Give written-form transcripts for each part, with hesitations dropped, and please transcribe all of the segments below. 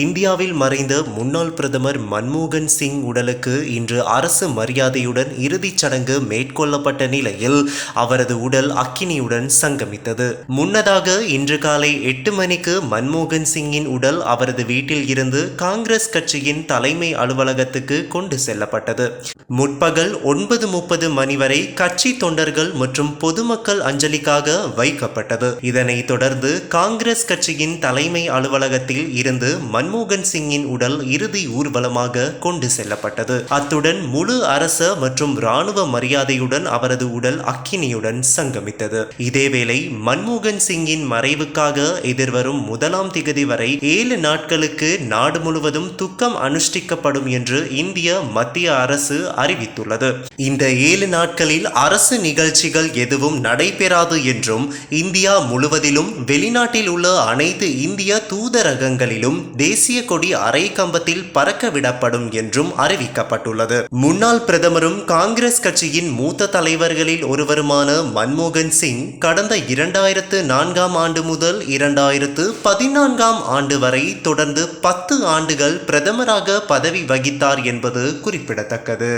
இந்தியாவில் மறைந்த முன்னாள் பிரதமர் மன்மோகன் சிங் உடலுக்கு இன்று அரசு மரியாதையுடன் இறுதிச் சடங்கு மேற்கொள்ளப்பட்ட நிலையில் அவரது உடல் அக்கினியுடன் சங்கமித்தது. முன்னதாக இன்று காலை 8 மணிக்கு மன்மோகன் சிங்கின் உடல் அவரது வீட்டில் இருந்து காங்கிரஸ் கட்சியின் தலைமை அலுவலகத்துக்கு கொண்டு செல்லப்பட்டது. முற்பகல் 9:30 மணி வரை கட்சி தொண்டர்கள் மற்றும் பொதுமக்கள் அஞ்சலிக்காக வைக்கப்பட்டது. இதனைத் தொடர்ந்து காங்கிரஸ் கட்சியின் தலைமை அலுவலகத்தில் இருந்து மன்மோகன் சிங்கின் உடல் இறுதி ஊர்வலமாக கொண்டு செல்லப்பட்டது. அத்துடன் முழு அரச மற்றும் இராணுவ மரியாதையுடன் அவரது உடல் அக்கினியுடன் சங்கமித்தது. இதேவேளை மன்மோகன் சிங்கின் மறைவுக்காக எதிர்வரும் 1ஆம் திகதி வரை 7 நாட்களுக்கு நாடு முழுவதும் துக்கம் அனுஷ்டிக்கப்படும் என்று இந்திய மத்திய அரசு அறிவித்துள்ளது. இந்த 7 நாட்களில் அரசு நிகழ்ச்சிகள் எதுவும் நடைபெறாது என்றும் இந்தியா முழுவதிலும் வெளிநாட்டில் உள்ள அனைத்து இந்திய தூதரகங்களிலும் தேசிய கொடி அரை கம்பத்தில் பறக்க விடப்படும் என்றும் அறிவிக்கப்பட்டுள்ளது. முன்னாள் பிரதமரும் காங்கிரஸ் கட்சியின் மூத்த தலைவர்களில் ஒருவருமான மன்மோகன் சிங் கடந்த 2004ஆம் ஆண்டு முதல் 2014ஆம் ஆண்டு வரை தொடர்ந்து 10 ஆண்டுகள் பிரதமராக பதவி வகித்தார் என்பது குறிப்பிடத்தக்கது.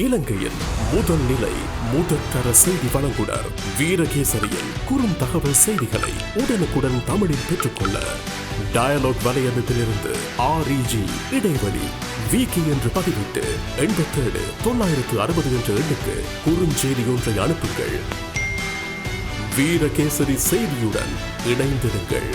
இலங்கையின் முதல் நிலை முதற்கர செய்தி வழங்குனர் வீரகேசரியில் குறும் தகவல் செய்திகளை உடனுக்குடன் தமிழில் பெற்றுக்கொள்ள டயலாக் வலையமைப்பிலிருந்து REG இடைவெளி வீக்கி என்று பதிவிட்டு 87 960 என்ற எண்ணுக்கு குறுஞ்செய்தி ஒன்றை அனுப்புங்கள். வீரகேசரி செய்தியுடன் இணைந்திருங்கள்.